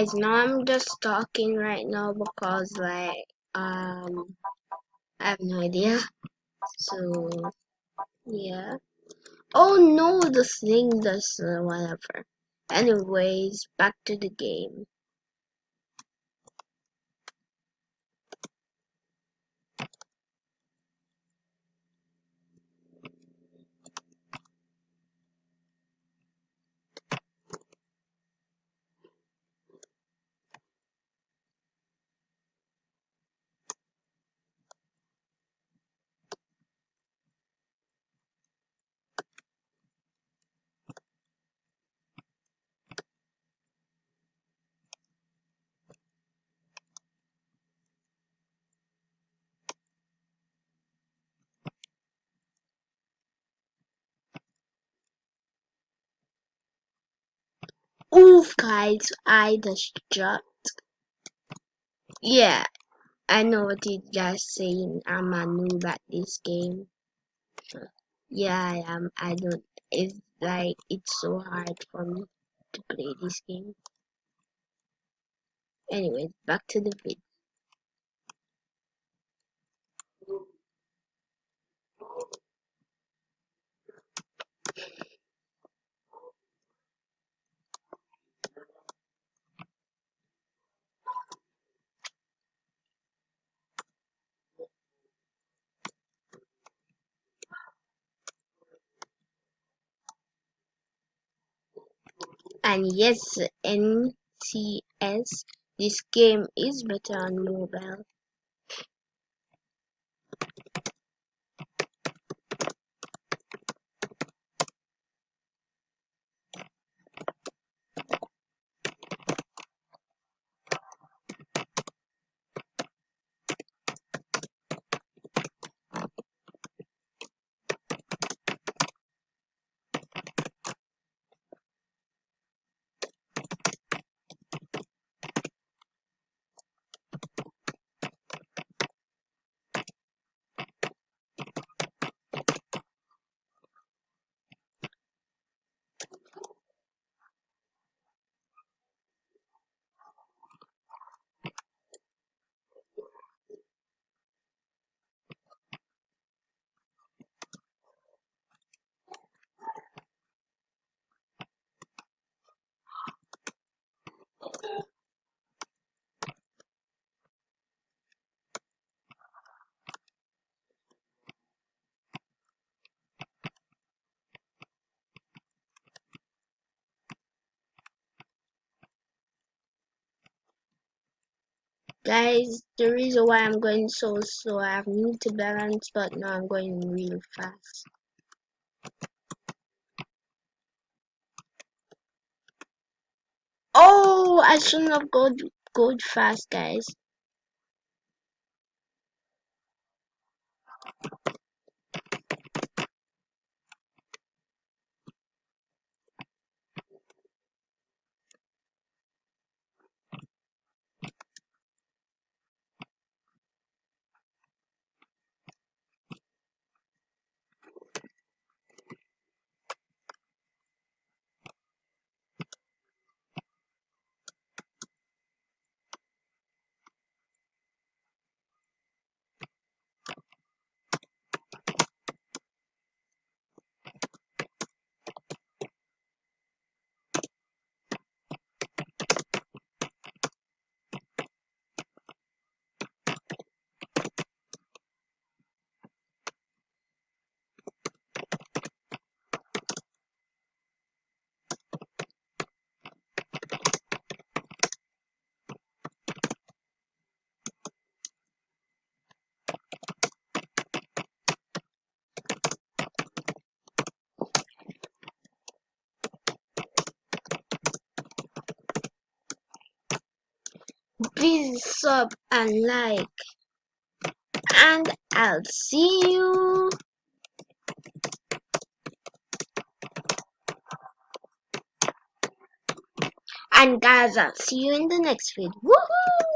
Guys, now I'm just talking right now because I have no idea. So yeah. Oh no, the thing does whatever. Anyways, back to the game. Oof, guys, I just dropped. Yeah, I know what you guys saying. I'm a noob at this game. Yeah, I am. I don't. It's like it's so hard for me to play this game. Anyways, back to the video. And yes, NCS, this game is better on mobile. Guys, the reason why I'm going so slow, I need to balance, but now I'm going real fast. Oh, I shouldn't have go fast, guys. Please sub and like, and I'll see you. And guys, I'll see you in the next video. Woohoo!